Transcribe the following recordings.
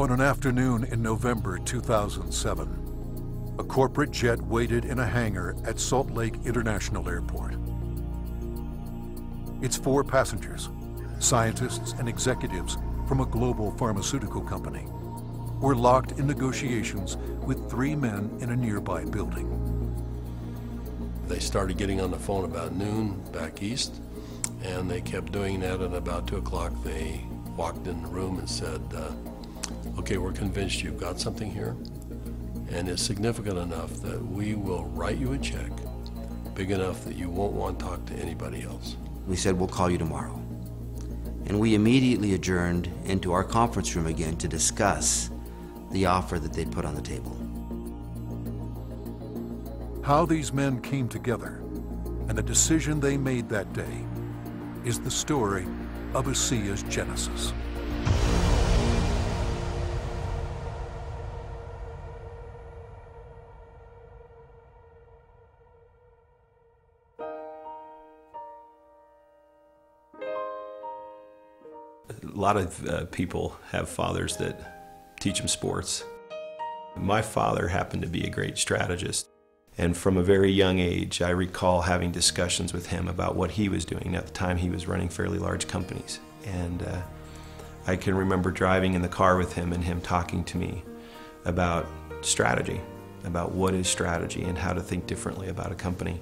On an afternoon in November 2007, a corporate jet waited in a hangar at Salt Lake International Airport. Its 4 passengers, scientists and executives from a global pharmaceutical company, were locked in negotiations with 3 men in a nearby building. They started getting on the phone about noon back east, and they kept doing that, and about 2 o'clock they walked in the room and said, okay, we're convinced you've got something here, and it's significant enough that we will write you a check big enough that you won't want to talk to anybody else. We said, we'll call you tomorrow. And we immediately adjourned into our conference room again to discuss the offer that they'd put on the table. How these men came together and the decision they made that day is the story of ASEA's genesis. A lot of people have fathers that teach them sports. My father happened to be a great strategist, and from a very young age I recall having discussions with him about what he was doing. At the time he was running fairly large companies, and I can remember driving in the car with him and him talking to me about strategy, about what is strategy and how to think differently about a company.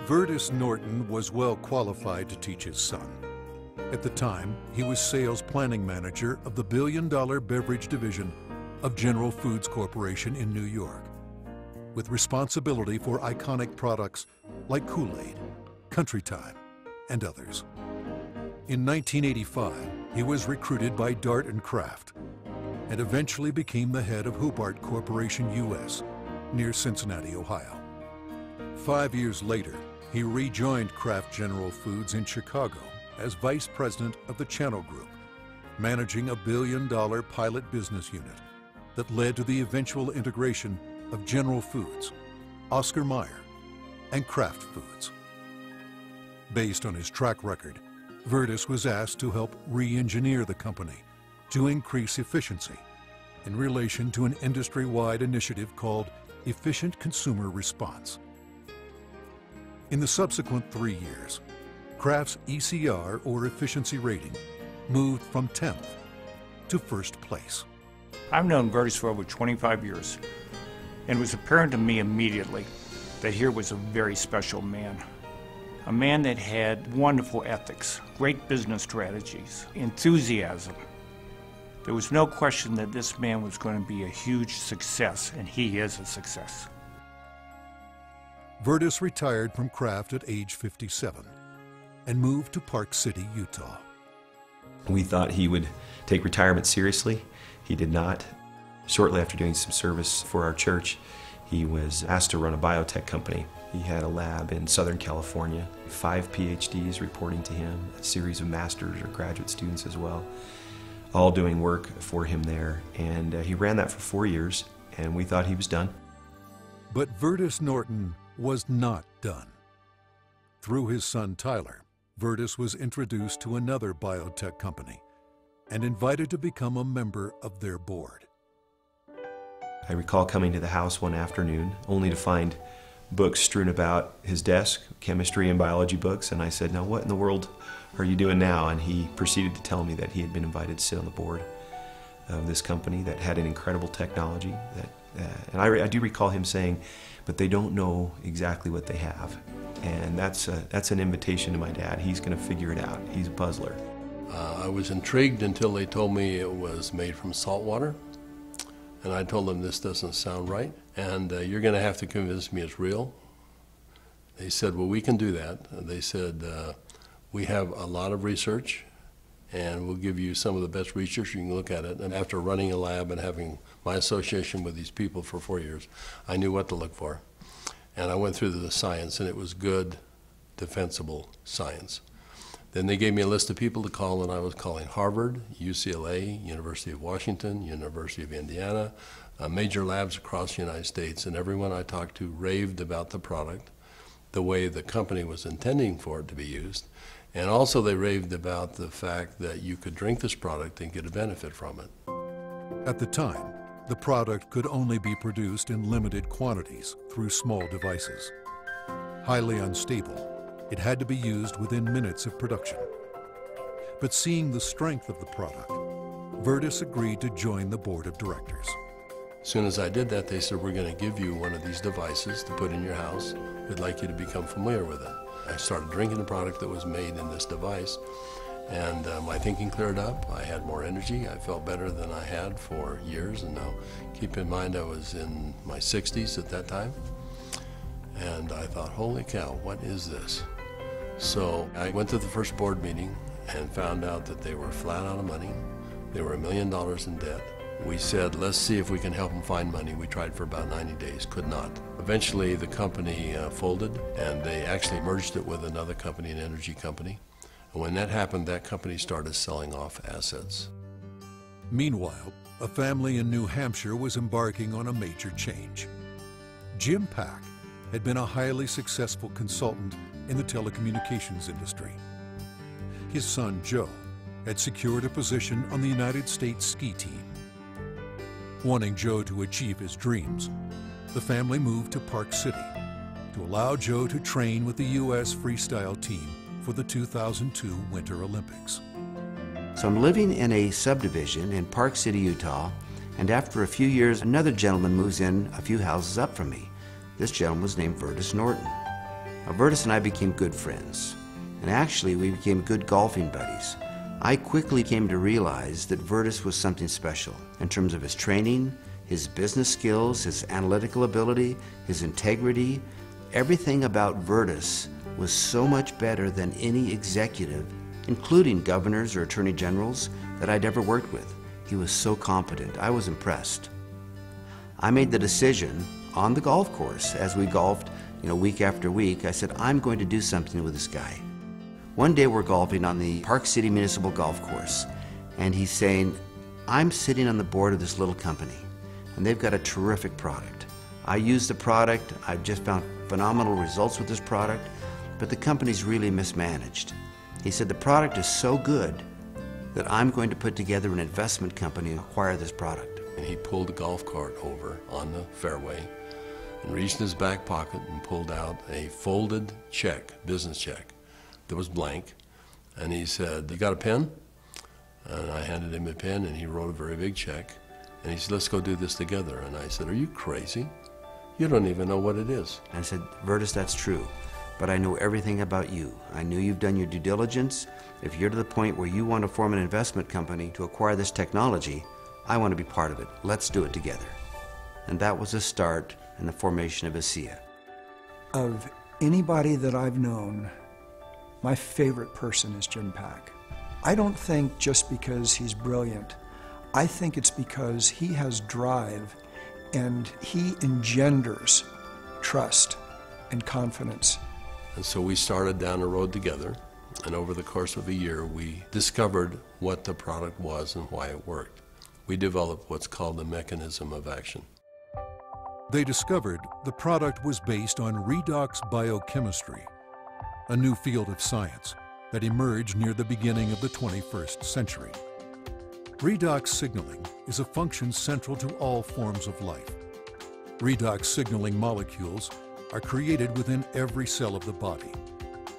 Vertus Norton was well qualified to teach his son. At the time, he was sales planning manager of the billion-dollar beverage division of General Foods Corporation in New York, with responsibility for iconic products like Kool-Aid, Country Time, and others. In 1985, he was recruited by Dart and Kraft and eventually became the head of Hubart Corporation US near Cincinnati, Ohio. 5 years later, he rejoined Kraft General Foods in Chicago as vice president of the Channel Group, managing a billion-dollar pilot business unit that led to the eventual integration of General Foods, Oscar Mayer, and Kraft Foods. Based on his track record, Vertus was asked to help re-engineer the company to increase efficiency in relation to an industry-wide initiative called Efficient Consumer Response. In the subsequent 3 years, Kraft's ECR, or efficiency rating, moved from 10th to 1st place. I've known Vertus for over 25 years, and it was apparent to me immediately that here was a very special man. A man that had wonderful ethics, great business strategies, enthusiasm. There was no question that this man was going to be a huge success, and he is a success. Vertus retired from Kraft at age 57 and moved to Park City, Utah. We thought he would take retirement seriously. He did not. Shortly after doing some service for our church, he was asked to run a biotech company. He had a lab in Southern California, 5 PhDs reporting to him, a series of master's or graduate students as well, all doing work for him there. And he ran that for 4 years, and we thought he was done. But Vertus Norton was not done. Through his son Tyler, Vertus was introduced to another biotech company and invited to become a member of their board. I recall coming to the house one afternoon only to find books strewn about his desk, chemistry and biology books, and I said, now what in the world are you doing now? And he proceeded to tell me that he had been invited to sit on the board of this company that had an incredible technology. And I do recall him saying, but they don't know exactly what they have. And that's an invitation to my dad. He's going to figure it out. He's a puzzler. I was intrigued until they told me it was made from salt water. And I told them, this doesn't sound right, and you're going to have to convince me it's real. They said, well, we can do that. They said, we have a lot of research, and we'll give you some of the best research. You can look at it. And after running a lab and having my association with these people for 4 years, I knew what to look for. And I went through the science, and it was good, defensible science. Then they gave me a list of people to call, and I was calling Harvard, UCLA, University of Washington, University of Indiana, major labs across the United States, and everyone I talked to raved about the product, the way the company was intending for it to be used, And also they raved about the fact that you could drink this product and get a benefit from it. At the time, the product could only be produced in limited quantities through small devices. Highly unstable, it had to be used within minutes of production. But seeing the strength of the product, Virtus agreed to join the board of directors. As soon as I did that, they said, we're going to give you one of these devices to put in your house. We'd like you to become familiar with it. I started drinking the product that was made in this device, and my thinking cleared up. I had more energy. I felt better than I had for years, and now keep in mind I was in my 60s at that time. And I thought, holy cow, what is this? So I went to the first board meeting and found out that they were flat out of money. They were $1 million in debt. We said, let's see if we can help them find money. We tried for about 90 days, could not. Eventually the company folded, and they actually merged it with another company, an energy company. And when that happened, that company started selling off assets. Meanwhile, a family in New Hampshire was embarking on a major change. Jim Pack had been a highly successful consultant in the telecommunications industry. His son, Joe, had secured a position on the United States ski team. Wanting Joe to achieve his dreams, the family moved to Park City to allow Joe to train with the U.S. freestyle team for the 2002 Winter Olympics. So I'm living in a subdivision in Park City, Utah, and after a few years, another gentleman moves in a few houses up from me. This gentleman was named Virtus Norton. Now, Virtus and I became good friends, and actually we became good golfing buddies. I quickly came to realize that Virtus was something special in terms of his training, his business skills, his analytical ability, his integrity. Everything about Virtus was so much better than any executive, including governors or attorney generals, that I'd ever worked with. He was so competent. I was impressed. I made the decision on the golf course as we golfed, week after week. I said, I'm going to do something with this guy. One day we're golfing on the Park City Municipal Golf Course, and he's saying, I'm sitting on the board of this little company, and they've got a terrific product. I use the product, I've just found phenomenal results with this product, but the company's really mismanaged. He said, the product is so good that I'm going to put together an investment company and acquire this product. And he pulled a golf cart over on the fairway and reached in his back pocket and pulled out a folded check, business check, that was blank, and he said, you got a pen? And I handed him a pen, and he wrote a very big check, and he said, let's go do this together. And I said, are you crazy? You don't even know what it is. And I said, Virtus, that's true, but I know everything about you. I knew you've done your due diligence. If you're to the point where you want to form an investment company to acquire this technology, I want to be part of it. Let's do it together. And that was the start in the formation of ASEA. Of anybody that I've known, my favorite person is Jim Pack. I don't think just because he's brilliant. I think it's because he has drive and he engenders trust and confidence. And so we started down the road together, and over the course of a year, we discovered what the product was and why it worked. We developed what's called the mechanism of action. They discovered the product was based on redox biochemistry, a new field of science that emerged near the beginning of the 21st century. Redox signaling is a function central to all forms of life. Redox signaling molecules are created within every cell of the body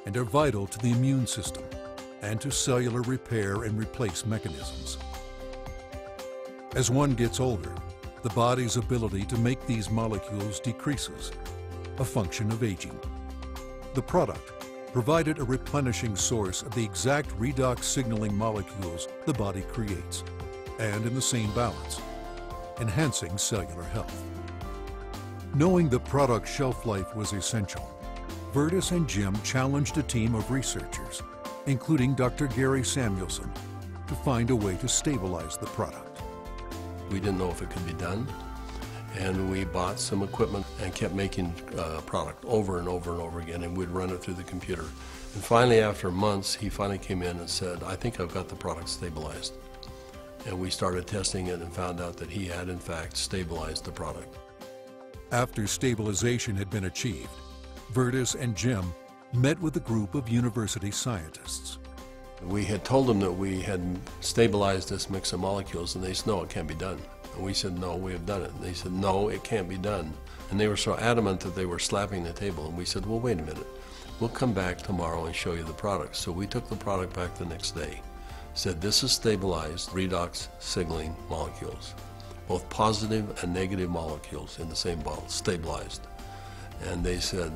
and are vital to the immune system and to cellular repair and replace mechanisms. As one gets older, the body's ability to make these molecules decreases, a function of aging. The product provided a replenishing source of the exact redox signaling molecules the body creates, and in the same balance, enhancing cellular health. Knowing the product's shelf life was essential, Virtus and Jim challenged a team of researchers, including Dr. Gary Samuelson, to find a way to stabilize the product. We didn't know if it could be done, and we bought some equipment and kept making product over and over and over again, and we'd run it through the computer. And finally, after months, he finally came in and said, I think I've got the product stabilized. And we started testing it and found out that he had, in fact, stabilized the product. After stabilization had been achieved, Virtus and Jim met with a group of university scientists. We had told them that we had stabilized this mix of molecules, and they said, no, it can't be done. And we said, no, we have done it. And they said, no, it can't be done. And they were so adamant that they were slapping the table. And we said, well, wait a minute. We'll come back tomorrow and show you the product. So we took the product back the next day. Said, this is stabilized redox signaling molecules. Both positive and negative molecules in the same bottle, stabilized. And they said,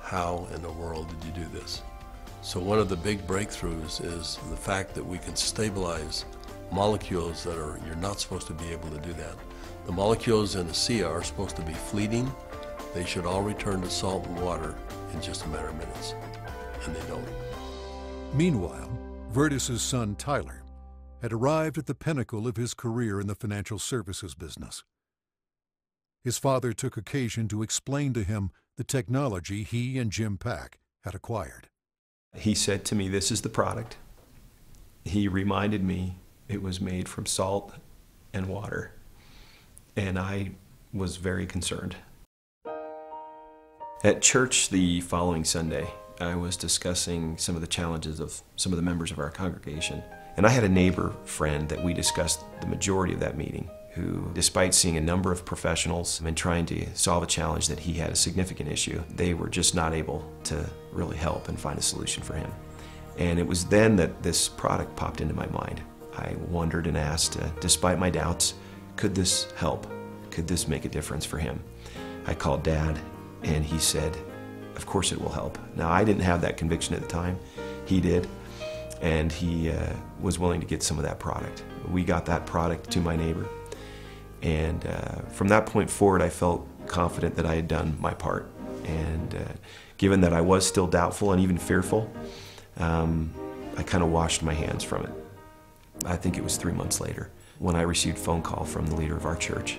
how in the world did you do this? So one of the big breakthroughs is the fact that we can stabilize molecules that you're not supposed to be able to do that. The molecules in ASEA are supposed to be fleeting. They should all return to salt and water in just a matter of minutes, and they don't. Meanwhile, Vertus's son Tyler had arrived at the pinnacle of his career in the financial services business. His father took occasion to explain to him the technology he and Jim Pack had acquired. He said to me, this is the product. He reminded me it was made from salt and water, and I was very concerned. At church the following Sunday, I was discussing some of the challenges of some of the members of our congregation. And I had a neighbor friend that we discussed the majority of that meeting, who, despite seeing a number of professionals and trying to solve a challenge that he had a significant issue, they were just not able to really help and find a solution for him. And it was then that this product popped into my mind. I wondered and asked, despite my doubts, could this help? Could this make a difference for him? I called Dad, and he said, of course it will help. Now, I didn't have that conviction at the time. He did, and he was willing to get some of that product. We got that product to my neighbor, and from that point forward, I felt confident that I had done my part. And given that I was still doubtful and even fearful, I kind of washed my hands from it. I think it was 3 months later when I received a phone call from the leader of our church,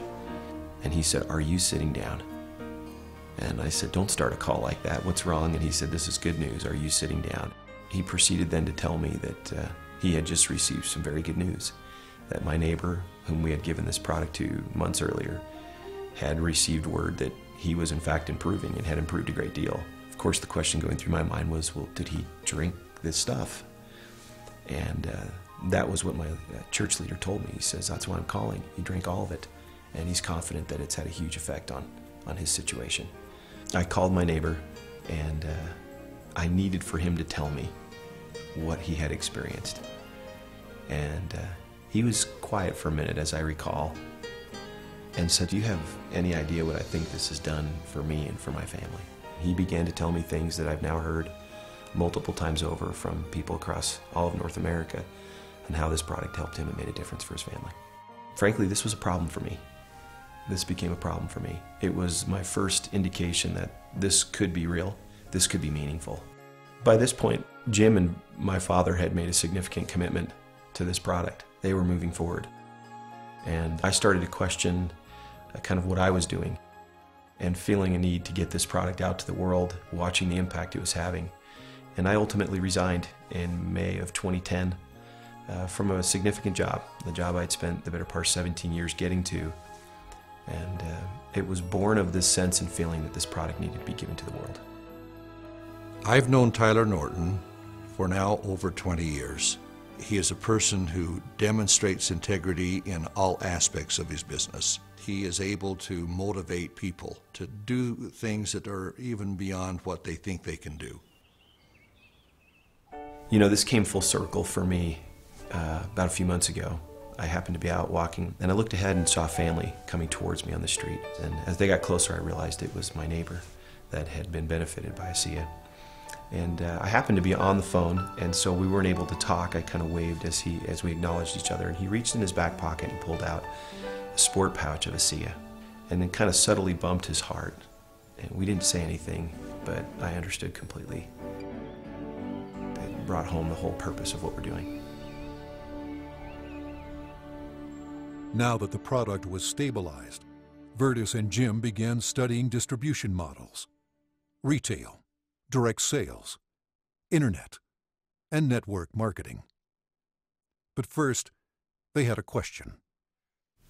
and he said, "Are you sitting down?" And I said, "Don't start a call like that. What's wrong?" And he said, "This is good news. Are you sitting down?" He proceeded then to tell me that he had just received some very good news, that my neighbor, whom we had given this product to months earlier, had received word that he was in fact improving and had improved a great deal. Of course, the question going through my mind was, well, did he drink this stuff? And that was what my church leader told me. He says, that's why I'm calling. He drank all of it, and he's confident that it's had a huge effect on his situation. I called my neighbor, and I needed for him to tell me what he had experienced. And he was quiet for a minute, as I recall, and said, "Do you have any idea what I think this has done for me and for my family?" He began to tell me things that I've now heard multiple times over from people across all of North America, and how this product helped him and made a difference for his family. Frankly, this was a problem for me. This became a problem for me. It was my first indication that this could be real, this could be meaningful. By this point, Jim and my father had made a significant commitment to this product. They were moving forward. And I started to question kind of what I was doing, and feeling a need to get this product out to the world, watching the impact it was having. And I ultimately resigned in May of 2010 from a significant job, the job I'd spent the better part of 17 years getting to. And it was born of this sense and feeling that this product needed to be given to the world. I've known Tyler Norton for now over 20 years. He is a person who demonstrates integrity in all aspects of his business. He is able to motivate people to do things that are even beyond what they think they can do. You know, this came full circle for me about a few months ago. I happened to be out walking, and I looked ahead and saw a family coming towards me on the street. And as they got closer, I realized it was my neighbor that had been benefited by ASEA. And I happened to be on the phone, and so we weren't able to talk. I kind of waved as we acknowledged each other, and he reached in his back pocket and pulled out a sport pouch of ASEA, and then kind of subtly bumped his heart. And we didn't say anything, but I understood completely. It brought home the whole purpose of what we're doing. Now that the product was stabilized, Vertus and Jim began studying distribution models, retail, direct sales, internet, and network marketing. But first, they had a question.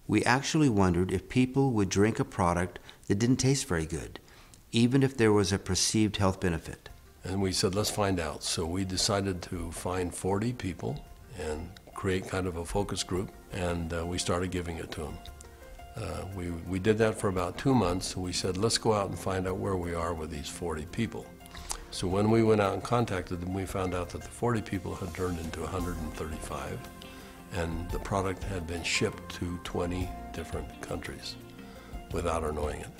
We actually wondered if people would drink a product that didn't taste very good, even if there was a perceived health benefit. And we said, let's find out. So we decided to find 40 people and create kind of a focus group, and we started giving it to them. We did that for about 2 months, and we said, let's go out and find out where we are with these 40 people. So when we went out and contacted them, we found out that the 40 people had turned into 135, and the product had been shipped to 20 different countries without our knowing it.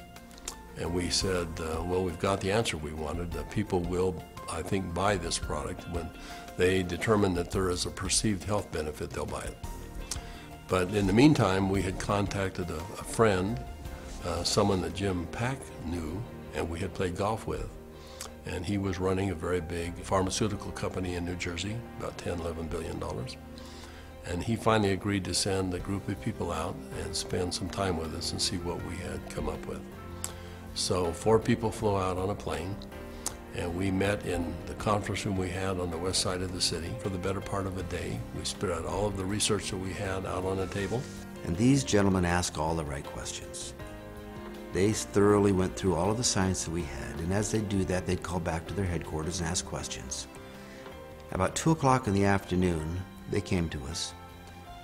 And we said, well, we've got the answer we wanted. People will, I think, buy this product. When they determine that there is a perceived health benefit, they'll buy it. But in the meantime, we had contacted a friend, someone that Jim Pack knew and we had played golf with. And he was running a very big pharmaceutical company in New Jersey, about $10, $11 billion. And he finally agreed to send a group of people out and spend some time with us and see what we had come up with. So 4 people flew out on a plane, and we met in the conference room we had on the west side of the city for the better part of a day. We spread out all of the research that we had out on a table. And these gentlemen asked all the right questions. They thoroughly went through all of the science that we had, and as they do that, they'd call back to their headquarters and ask questions. About 2 o'clock in the afternoon, they came to us,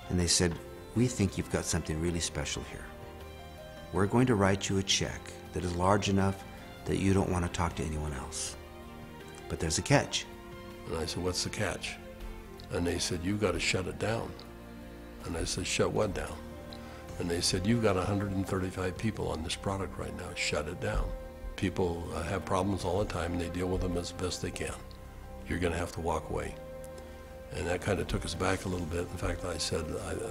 and they said, we think you've got something really special here. We're going to write you a check that is large enough that you don't want to talk to anyone else. But there's a catch. And I said, what's the catch? And they said, you've got to shut it down. And I said, shut what down? And they said, you've got 135 people on this product right now. Shut it down. People have problems all the time, and they deal with them as best they can. You're going to have to walk away. And that kind of took us back a little bit. In fact, I said,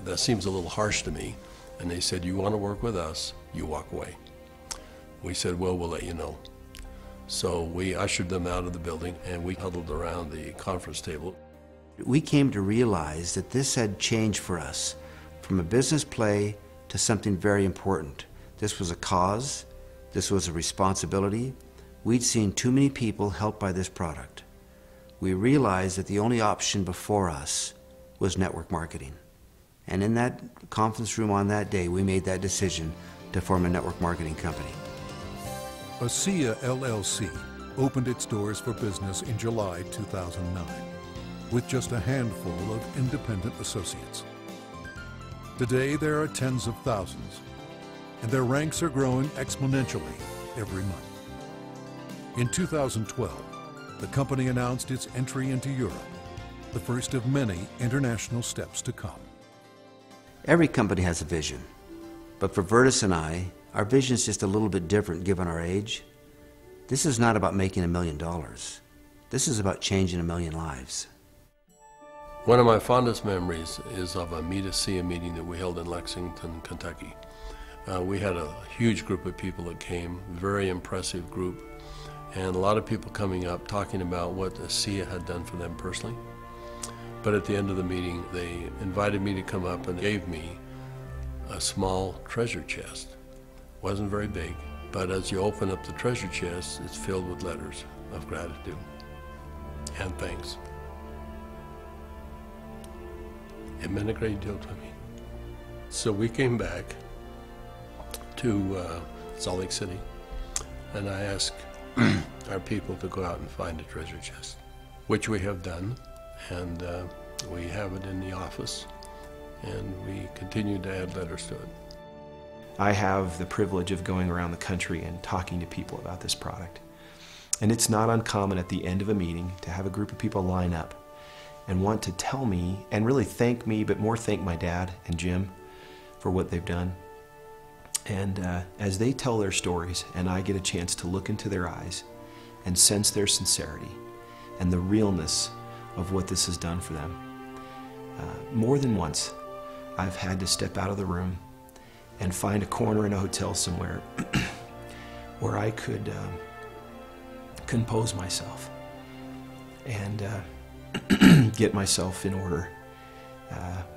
that seems a little harsh to me. And they said, you want to work with us, you walk away. We said, well, we'll let you know. So we ushered them out of the building, and we huddled around the conference table. We came to realize that this had changed for us from a business play to something very important. This was a cause. This was a responsibility. We'd seen too many people helped by this product. We realized that the only option before us was network marketing. And in that conference room on that day, we made that decision to form a network marketing company. ASEA LLC opened its doors for business in July 2009 with just a handful of independent associates. Today there are tens of thousands, and their ranks are growing exponentially every month. In 2012, the company announced its entry into Europe, the first of many international steps to come. Every company has a vision, but for Virtus and I, our vision is just a little bit different given our age. This is not about making $1 million. This is about changing 1 million lives. One of my fondest memories is of a ASEA meeting that we held in Lexington, Kentucky. We had a huge group of people that came, very impressive group, and a lot of people coming up talking about what ASEA had done for them personally. But at the end of the meeting, they invited me to come up and gave me a small treasure chest. It wasn't very big, but as you open up the treasure chest, it's filled with letters of gratitude and thanks. It meant a great deal to me. So we came back to Salt Lake City, and I asked our people to go out and find a treasure chest, which we have done, and we have it in the office, and we continue to add letters to it. I have the privilege of going around the country and talking to people about this product. And it's not uncommon at the end of a meeting to have a group of people line up and want to tell me, and really thank me, but more thank my dad and Jim for what they've done. And as they tell their stories, and I get a chance to look into their eyes and sense their sincerity and the realness of what this has done for them, more than once, I've had to step out of the room and find a corner in a hotel somewhere where I could compose myself and get myself in order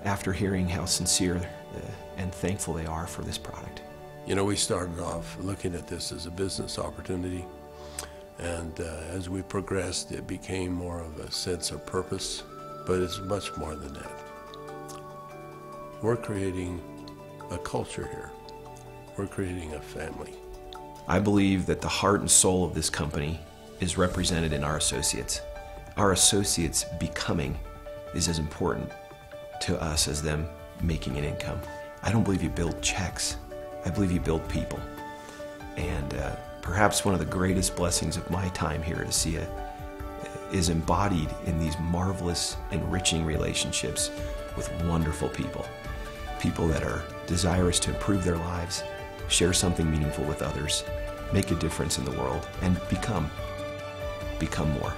after hearing how sincere and thankful they are for this product. You know, we started off looking at this as a business opportunity, and as we progressed, it became more of a sense of purpose, but it's much more than that. We're creating a culture here. We're creating a family. I believe that the heart and soul of this company is represented in our associates. Our associates becoming is as important to us as them making an income. I don't believe you build checks. I believe you build people. And perhaps one of the greatest blessings of my time here at ASEA is embodied in these marvelous, enriching relationships with wonderful people. People that are desirous to improve their lives, share something meaningful with others, make a difference in the world, and become more.